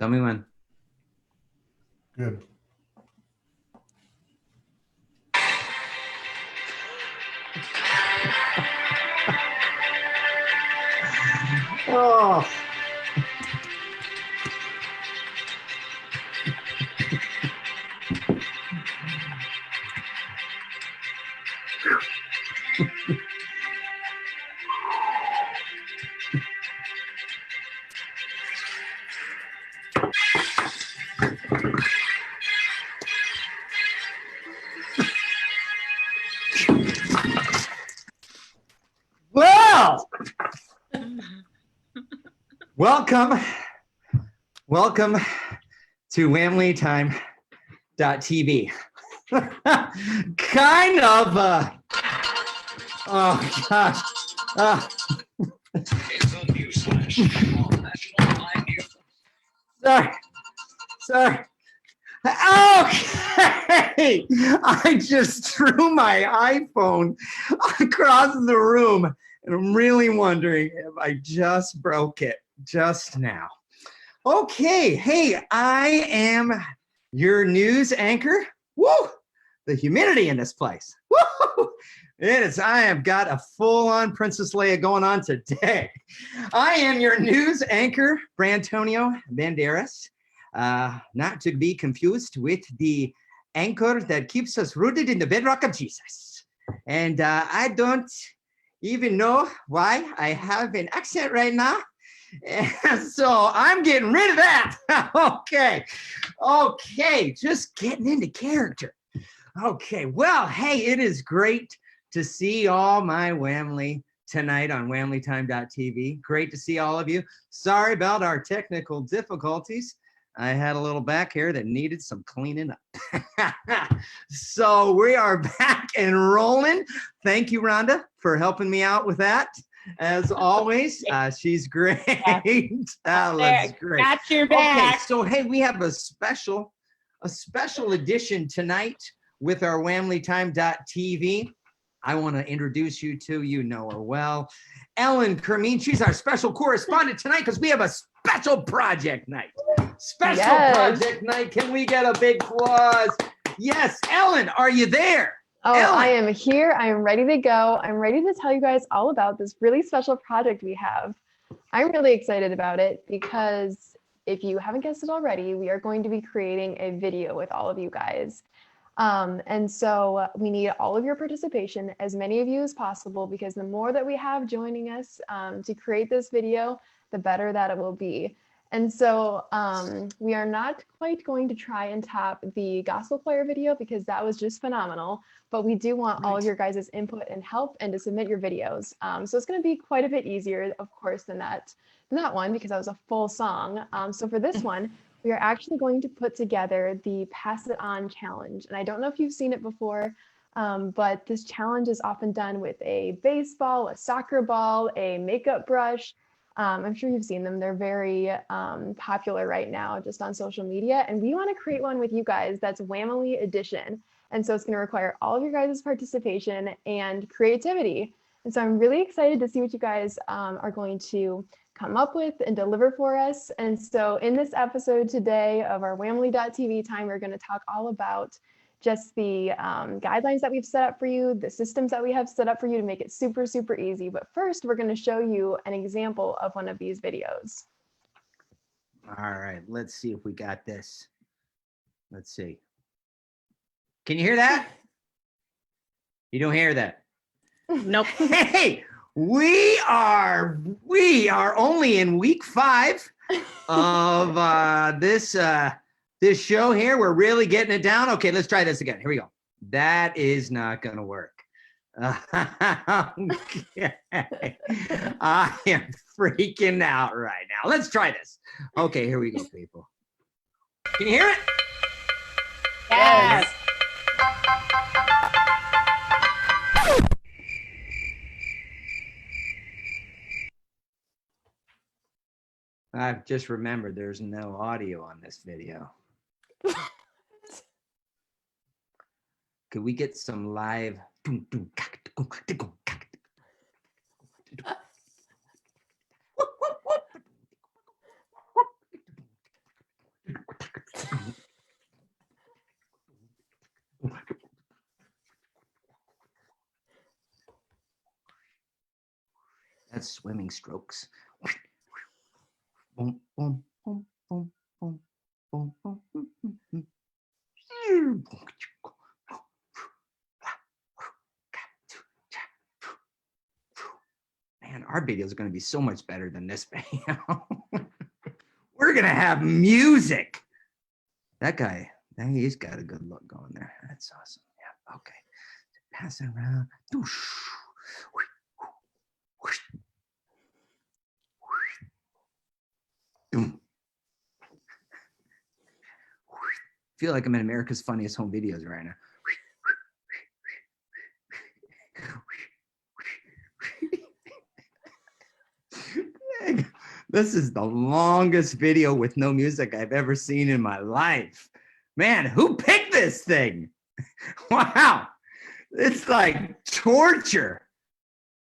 Tell me when. Good. Oh. Well, welcome to WAMily Time.tv. Kind of, oh gosh. It's a news flash. National Live News. Sorry. Okay, I just threw my iPhone across the room, and I'm really wondering if I just broke it just now. Okay, hey, I am your news anchor. Woo! The humidity in this place. Woo! I have got a full-on Princess Leia going on today. I am your news anchor, Brantonio Banderas. Not to be confused with the anchor that keeps us rooted in the bedrock of Jesus. And I don't even know why I have an accent right now. And so I'm getting rid of that. Okay, just getting into character. Okay, well, hey, it is great to see all my WAMily tonight on WAMilyTime.tv. Great to see all of you. Sorry about our technical difficulties. I had a little back here that needed some cleaning up. So we are back and rolling. Thank you, Rhonda, for helping me out with that. As always, she's great. That's great. Got your back. Okay, so hey, we have a special edition tonight with our WAMilyTime.tv. I want to introduce you to, you know her well, Ellen Kermeen. She's our special correspondent tonight because we have a special project night. Project night. Can we get a big applause? Yes, Ellen, are you there? Oh, Ellen. I am here. I am ready to go. I'm ready to tell you guys all about this really special project we have. I'm really excited about it because if you haven't guessed it already, we are going to be creating a video with all of you guys. And so we need all of your participation, as many of you as possible, because the more that we have joining us to create this video, the better that it will be. And so we are not quite going to try and top the gospel choir video because that was just phenomenal, but we do want all of your guys' input and help and to submit your videos. So it's going to be quite a bit easier, of course, than that one because that was a full song. So for this one, we are actually going to put together the Pass It On challenge. And I don't know if you've seen it before, but this challenge is often done with a baseball, a soccer ball, a makeup brush. I'm sure you've seen them. They're very popular right now just on social media. And we want to create one with you guys that's WAMily edition. And so it's going to require all of your guys' participation and creativity. And so I'm really excited to see what you guys are going to come up with and deliver for us. And so in this episode today of our WAMily.tv time, we're going to talk all about just the guidelines that we've set up for you, the systems that we have set up for you to make it super, super easy. But first, we're going to show you an example of one of these videos. All right, let's see if we got this. Let's see. Can you hear that? You don't hear that? Nope. Hey, we are only in week 5 of this show here. We're really getting it down. Okay, let's try this again. Here we go. That is not going to work. Okay. I am freaking out right now. Let's try this. Okay, here we go, people. Can you hear it? Yes. I've just remembered there's no audio on this video. Could we get some live? the swimming strokes. Boom, boom, boom, boom, boom, boom, boom, boom, boom. Man, our videos are going to be so much better than this video. We're going to have music. That guy, he's got a good look going there. That's awesome. Yeah, okay. Pass it around. Feel like I'm in America's Funniest Home Videos right now. This is the longest video with no music I've ever seen in my life. Man, who picked this thing? Wow. It's like torture.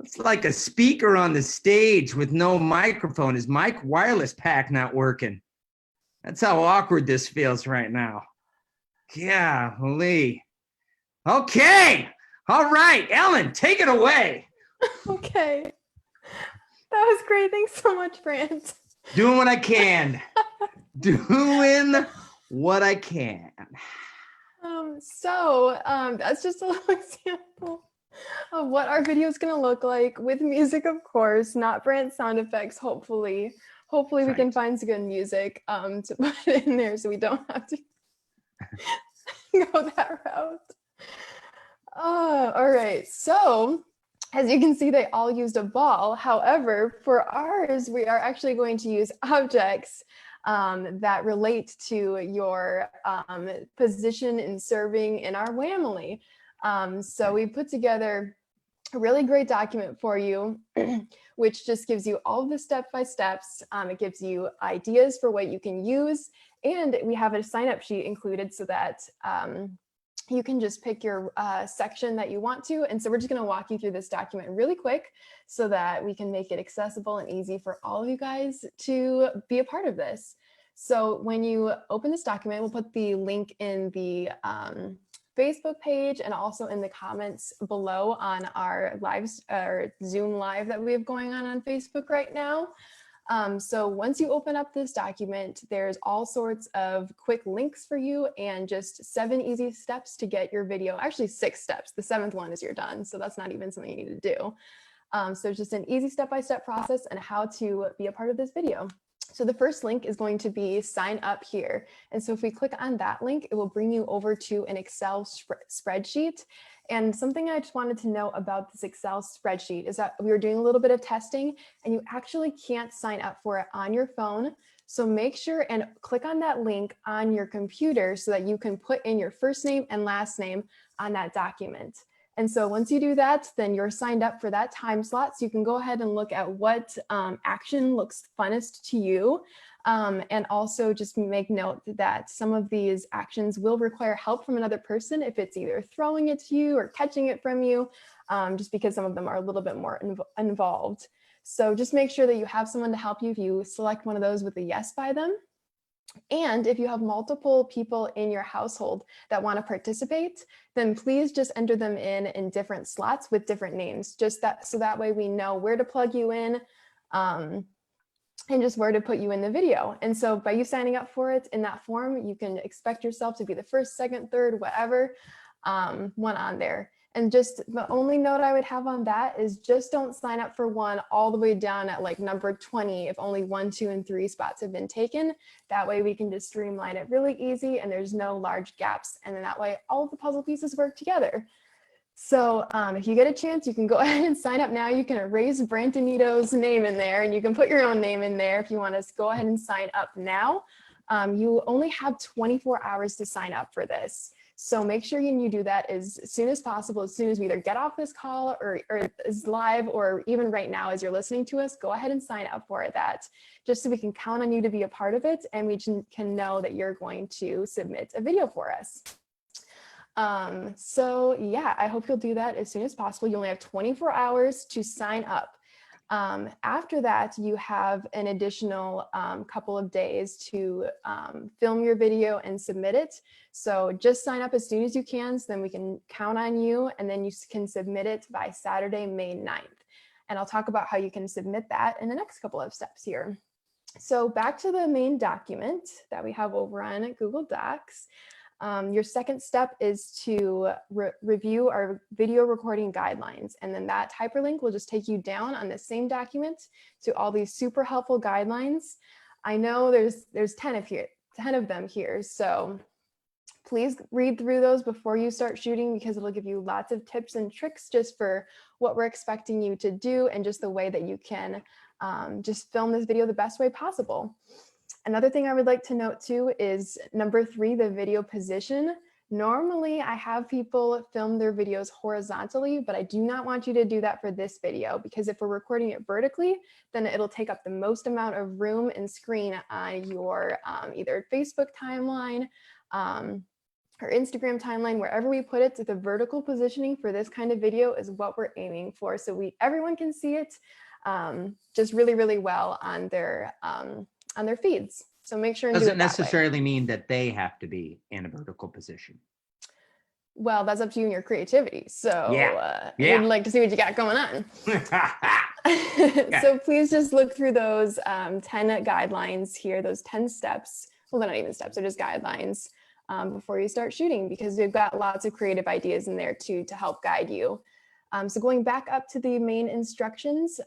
It's like a speaker on the stage with no microphone. His mic wireless pack not working. That's how awkward this feels right now. Yeah, Lee. Okay. All right, Ellen, take it away. Okay. That was great. Thanks so much, Brant. Doing what I can. Doing what I can. That's just a little example of what our video is going to look like with music, of course, not Brant sound effects, hopefully. Hopefully we can find some good music to put in there so we don't have to go that route. All right, so as you can see, they all used a ball. However, for ours, we are actually going to use objects that relate to your position in serving in our WAMily. So we put together a really great document for you, which just gives you all the step-by-steps. It gives you ideas for what you can use, and we have a sign-up sheet included so that you can just pick your section that you want to. And so we're just going to walk you through this document really quick so that we can make it accessible and easy for all of you guys to be a part of this. So when you open this document, we'll put the link in the Facebook page and also in the comments below on our Zoom live that we have going on Facebook right now. So once you open up this document, there's all sorts of quick links for you and just 7 easy steps to get your video, actually 6 steps. The 7th one is you're done. So that's not even something you need to do. So just an easy step-by-step process and how to be a part of this video. So the first link is going to be sign up here. And so if we click on that link, it will bring you over to an Excel spreadsheet. And something I just wanted to know about this Excel spreadsheet is that we were doing a little bit of testing and you actually can't sign up for it on your phone. So make sure and click on that link on your computer so that you can put in your first name and last name on that document. And so once you do that, then you're signed up for that time slot. So you can go ahead and look at what action looks funnest to you. And also just make note that some of these actions will require help from another person if it's either throwing it to you or catching it from you, just because some of them are a little bit more involved. So just make sure that you have someone to help you if you select one of those with a yes by them. And if you have multiple people in your household that want to participate, then please just enter them in different slots with different names, just that so that way we know where to plug you in and just where to put you in the video. And so by you signing up for it in that form, you can expect yourself to be the first, second, third, whatever one on there. And just the only note I would have on that is just don't sign up for one all the way down at like number 20 if only 1, 2, and 3 spots have been taken. That way we can just streamline it really easy and there's no large gaps. And then that way all of the puzzle pieces work together. So if you get a chance, you can go ahead and sign up now. You can erase Brantonito's name in there and you can put your own name in there if you want to go ahead and sign up now. You only have 24 hours to sign up for this. So make sure you do that as soon as possible, as soon as we either get off this call or is live, or even right now as you're listening to us, go ahead and sign up for that, just so we can count on you to be a part of it and we can know that you're going to submit a video for us. So yeah, I hope you'll do that as soon as possible. You only have 24 hours to sign up. After that, you have an additional couple of days to film your video and submit it. So just sign up as soon as you can, so then we can count on you, and then you can submit it by Saturday, May 9th. And I'll talk about how you can submit that in the next couple of steps here. So back to the main document that we have over on Google Docs. Your second step is to review our video recording guidelines. And then that hyperlink will just take you down on the same document to all these super helpful guidelines. I know there's 10 of them here. So please read through those before you start shooting, because it'll give you lots of tips and tricks just for what we're expecting you to do and just the way that you can just film this video the best way possible. Another thing I would like to note too is number 3, the video position. Normally I have people film their videos horizontally, but I do not want you to do that for this video, because if we're recording it vertically, then it'll take up the most amount of room and screen on your either Facebook timeline or Instagram timeline, wherever we put it. The vertical positioning for this kind of video is what we're aiming for, so everyone can see it just really, really well on their feeds. So make sure and do it Doesn't that way. necessarily mean that they have to be in a vertical position. Well, that's up to you and your creativity. So Yeah. I'd like to see what you got going on. So please just look through those 10 guidelines here, those 10 steps. Well, they're not even steps, they're just guidelines before you start shooting, because we've got lots of creative ideas in there too to help guide you. So going back up to the main instructions,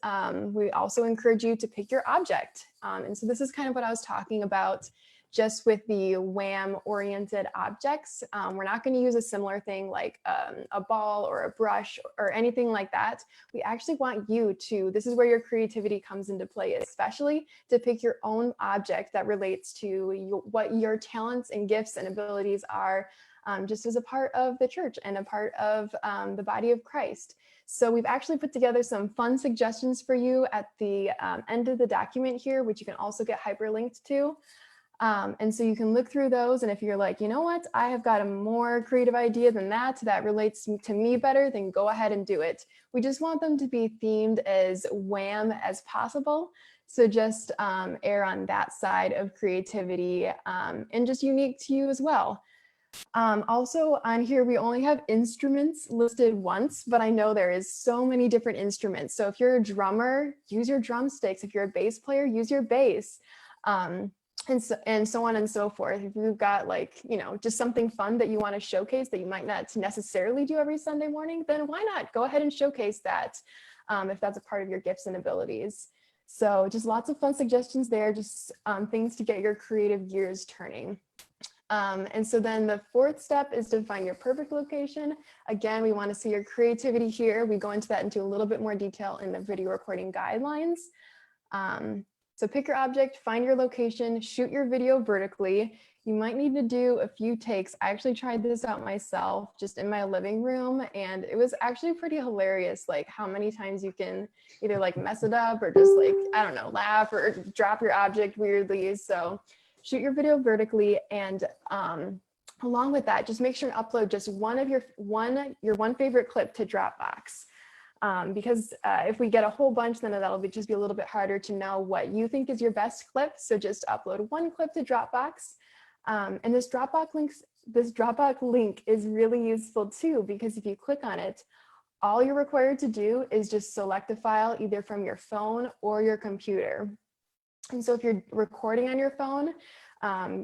we also encourage you to pick your object. And so this is kind of what I was talking about just with the WAM oriented objects. We're not going to use a similar thing like a ball or a brush or anything like that. We actually want you to, this is where your creativity comes into play, especially to pick your own object that relates to what your talents and gifts and abilities are, just as a part of the church and a part of the body of Christ. So we've actually put together some fun suggestions for you at the end of the document here, which you can also get hyperlinked to. And so you can look through those, and if you're like, you know what, I have got a more creative idea than that relates to me better, then go ahead and do it. We just want them to be themed as WAM as possible. So just err on that side of creativity and just unique to you as well. Also on here, we only have instruments listed once, but I know there is so many different instruments. So if you're a drummer, use your drumsticks. If you're a bass player, use your bass. And so on and so forth. If you've got like, just something fun that you want to showcase that you might not necessarily do every Sunday morning, then why not go ahead and showcase that if that's a part of your gifts and abilities. So just lots of fun suggestions there, just things to get your creative gears turning. And so then the fourth step is to find your perfect location. Again, we want to see your creativity here. We go into that into a little bit more detail in the video recording guidelines. So pick your object, find your location, shoot your video vertically. You might need to do a few takes. I actually tried this out myself just in my living room, and it was actually pretty hilarious, like how many times you can either like mess it up or just like, I don't know, laugh or drop your object weirdly. So shoot your video vertically, and along with that, just make sure to upload just your one favorite clip to Dropbox. Because if we get a whole bunch, then that'll just be a little bit harder to know what you think is your best clip. So just upload one clip to Dropbox. And this Dropbox link is really useful too, because if you click on it, all you're required to do is just select a file either from your phone or your computer. And so if you're recording on your phone,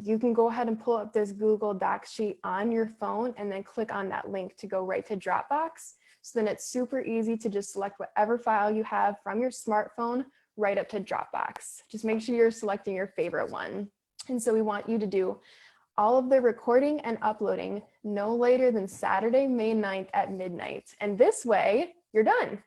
you can go ahead and pull up this Google Docs sheet on your phone and then click on that link to go right to Dropbox. So then it's super easy to just select whatever file you have from your smartphone right up to Dropbox. Just make sure you're selecting your favorite one. And so we want you to do all of the recording and uploading no later than Saturday, May 9th at midnight. And this way you're done,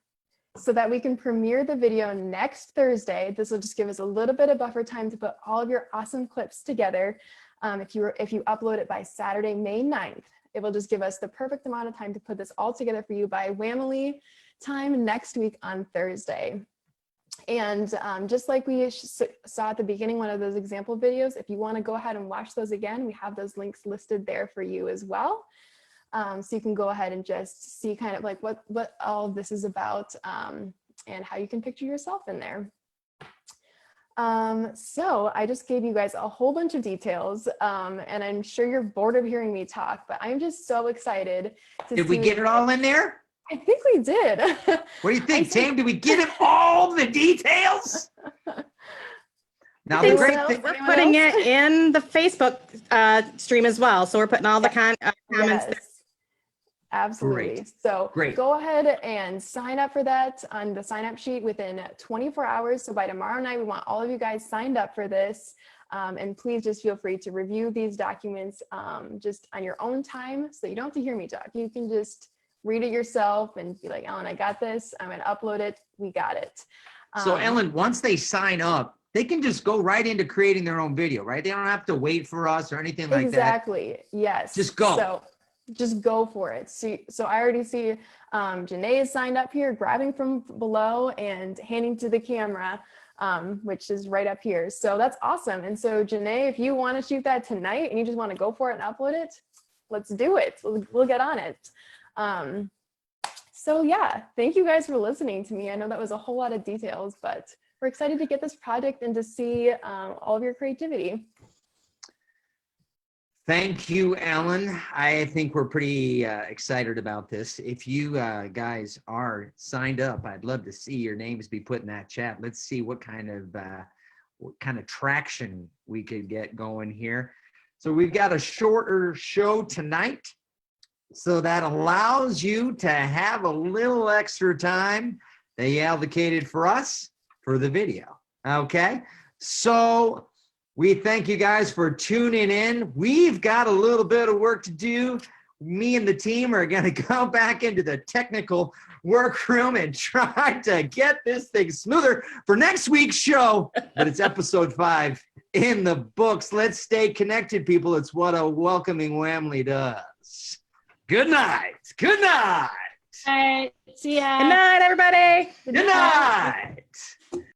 so that we can premiere the video next Thursday. This will just give us a little bit of buffer time to put all of your awesome clips together. If you upload it by Saturday, May 9th, it will just give us the perfect amount of time to put this all together for you by WAMily time next week on Thursday. And just like we saw at the beginning, one of those example videos, if you want to go ahead and watch those again, we have those links listed there for you as well. So you can go ahead and just see kind of like what all of this is about and how you can picture yourself in there. So I just gave you guys a whole bunch of details, and I'm sure you're bored of hearing me talk, but I'm just so excited to Did we get it all in there? I think we did. What do you think, said- Tame? Did we give him all the details? Now, the Anyone great else? thing, We're Anyone putting else? it in the Facebook stream as well. So we're putting all the comments. Yes. Absolutely. Great. So Great. go ahead and sign up for that on the sign up sheet within 24 hours. So by tomorrow night, we want all of you guys signed up for this. And please just feel free to review these documents just on your own time. So you don't have to hear me talk. You can just read it yourself and be like, Ellen, I got this. I'm going to upload it. We got it. so Ellen, once they sign up, they can just go right into creating their own video, right? They don't have to wait for us or anything like that. Exactly. Yes. Just go. So just go for it. So I already see Janae is signed up here, grabbing from below and handing to the camera, which is right up here. So that's awesome. And so Janae, if you want to shoot that tonight and you just want to go for it and upload it, let's do it. We'll get on it. So yeah, thank you guys for listening to me. I know that was a whole lot of details, but we're excited to get this project and to see all of your creativity. Thank you, Ellen. I think we're pretty excited about this. If you guys are signed up, I'd love to see your names be put in that chat. Let's see what kind of traction we could get going here. So we've got a shorter show tonight, so that allows you to have a little extra time that you allocated for us for the video. Okay, so we thank you guys for tuning in. We've got a little bit of work to do. Me and the team are going to go back into the technical workroom and try to get this thing smoother for next week's show. But it's episode 5 in the books. Let's stay connected, people. It's what a welcoming WAMily does. Good night. Good night. All right. See ya. Good night, everybody. Good night.